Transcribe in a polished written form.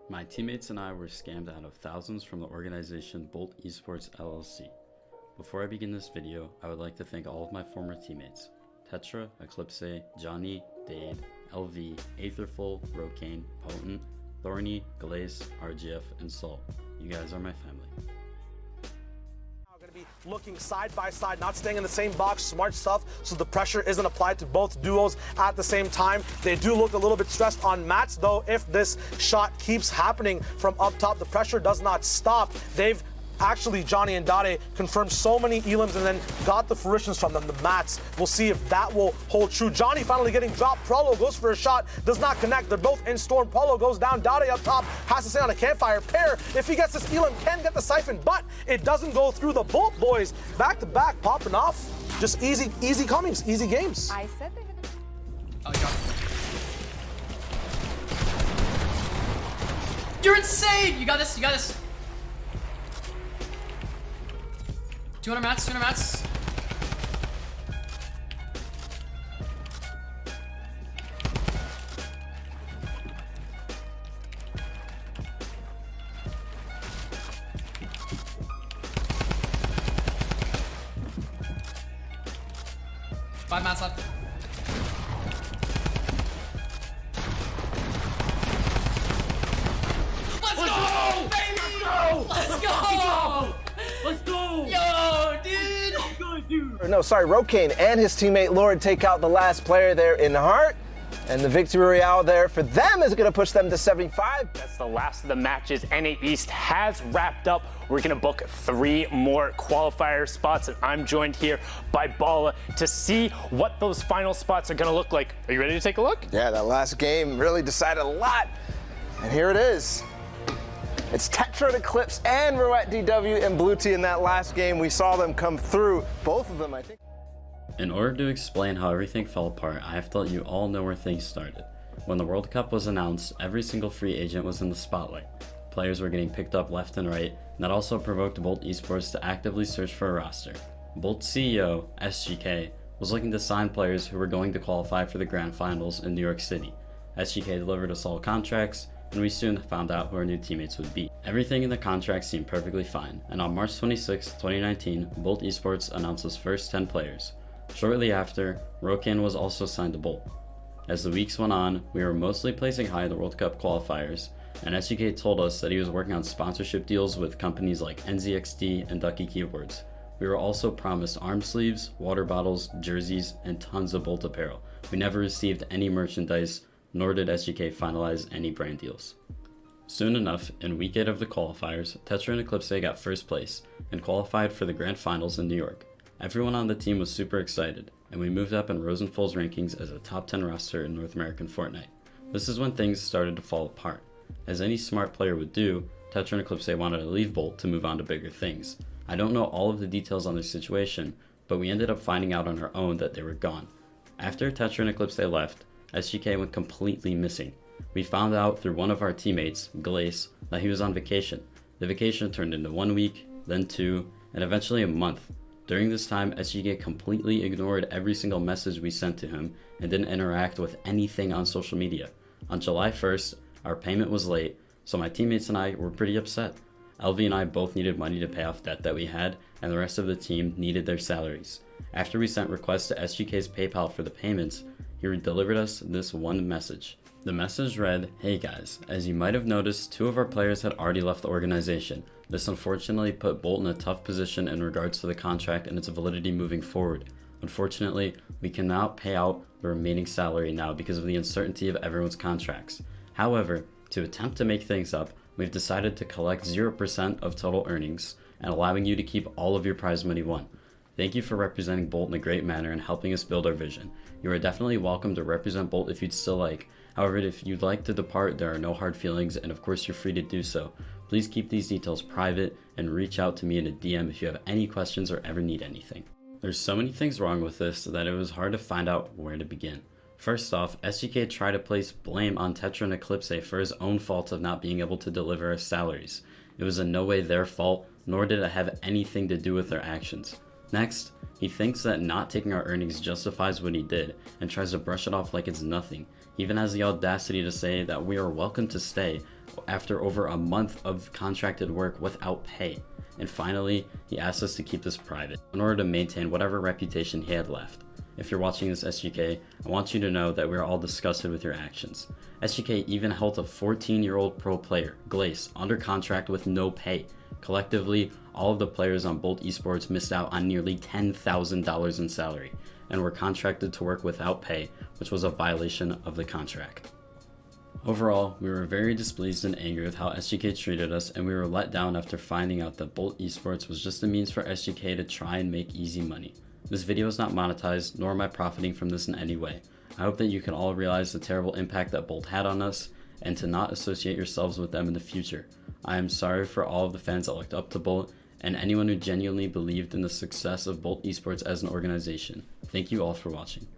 My teammates and I were scammed out of thousands from the organization Bolt Esports LLC. Before I begin this video, I would like to thank all of my former teammates: Tetra, Eclipse, Johnny, Dade, LV, Aetherful, Rokane, Potent, Thorny, Glaze, RGF, and Sol. You guys are my family. Going to be looking side by side, not staying in the same box. Smart stuff, so the pressure isn't applied to both duos at the same time. They do look a little bit stressed on Mats, though. If this shot keeps happening from up top, the pressure does not stop. They've actually, Johnny and Dade, confirmed so many elims and then got the fruitions from them, the Mats. We'll see if that will hold true. Johnny finally getting dropped. Prolo goes for a shot, does not connect. They're both in storm. Prolo goes down. Dade up top, has to stay on a campfire. Pair, if he gets this elim, can get the siphon, but it doesn't go through. The Bolt boys back to back, popping off. Just easy comings, easy games. I said they had Oh, you got it. You're insane! You got this, you got this. 200 mats, 200 mats. Five mats left. Let's go, baby! Let's go! Let's go! Yo, dude! Good, dude! No, sorry, Rokane and his teammate Lord take out the last player there in Heart. And the victory royale there for them is going to push them to 75. That's the last of the matches. NA East has wrapped up. We're going to book 3 more qualifier spots, and I'm joined here by Bala to see what those final spots are going to look like. Are you ready to take a look? Yeah, that last game really decided a lot. And here it is. It's Tetra and Eclipse and Roulette DW and Blue Tea in that last game. We saw them come through, both of them, I think. In order to explain how everything fell apart, I have to let you all know where things started. When the World Cup was announced, every single free agent was in the spotlight. Players were getting picked up left and right, and that also provoked Bolt Esports to actively search for a roster. Bolt's CEO, SGK, was looking to sign players who were going to qualify for the Grand Finals in New York City. SGK delivered us all contracts, and we soon found out who our new teammates would be. Everything in the contract seemed perfectly fine, and on March 26, 2019, Bolt Esports announced its first 10 players. Shortly after, Rokane was also signed to Bolt. As the weeks went on, we were mostly placing high in the World Cup qualifiers, and SGK told us that he was working on sponsorship deals with companies like NZXT and Ducky Keyboards. We were also promised arm sleeves, water bottles, jerseys, and tons of Bolt apparel. We never received any merchandise, nor did SGK finalize any brand deals. Soon enough, in week 8 of the qualifiers, Tetra and Eclipse got first place and qualified for the Grand Finals in New York. Everyone on the team was super excited, and we moved up in Rosenfall's rankings as a top 10 roster in North American Fortnite. This is when things started to fall apart. As any smart player would do, Tetra and Eclipse wanted to leave Bolt to move on to bigger things. I don't know all of the details on their situation, but we ended up finding out on our own that they were gone. After Tetra and Eclipse left, SGK went completely missing. We found out through one of our teammates, Glaze, that he was on vacation. The vacation turned into 1 week, then 2, and eventually a month. During this time, SGK completely ignored every single message we sent to him and didn't interact with anything on social media. On July 1st, our payment was late, so my teammates and I were pretty upset. LV and I both needed money to pay off debt that we had, and the rest of the team needed their salaries. After we sent requests to SGK's PayPal for the payments, he delivered us this one message. The message read, "Hey guys, as you might have noticed, 2 of our players had already left the organization. This unfortunately put Bolt in a tough position in regards to the contract and its validity moving forward. Unfortunately, we cannot pay out the remaining salary now because of the uncertainty of everyone's contracts. However, to attempt to make things up, we've decided to collect 0% of total earnings and allowing you to keep all of your prize money won. Thank you for representing Bolt in a great manner and helping us build our vision. You are definitely welcome to represent Bolt if you'd still like. However, if you'd like to depart, there are no hard feelings, and of course you're free to do so. Please keep these details private and reach out to me in a DM if you have any questions or ever need anything." There's so many things wrong with this that it was hard to find out where to begin. First off, SGK tried to place blame on Tetra and Eclipse for his own fault of not being able to deliver his salaries. It was in no way their fault, nor did it have anything to do with their actions. Next, he thinks that not taking our earnings justifies what he did and tries to brush it off like it's nothing. even has the audacity to say that we are welcome to stay after over a month of contracted work without pay. And finally, he asked us to keep this private in order to maintain whatever reputation he had left. If you're watching this, SGK, I want you to know that we are all disgusted with your actions. SGK even held a 14-year-old pro player, Glace, under contract with no pay. Collectively, all of the players on Bolt Esports missed out on nearly $10,000 in salary and were contracted to work without pay, which was a violation of the contract. Overall, we were very displeased and angry with how SGK treated us, and we were let down after finding out that Bolt Esports was just a means for SGK to try and make easy money. This video is not monetized, nor am I profiting from this in any way. I hope that you can all realize the terrible impact that Bolt had on us, and to not associate yourselves with them in the future. I am sorry for all of the fans that looked up to Bolt, and anyone who genuinely believed in the success of Bolt Esports as an organization. Thank you all for watching.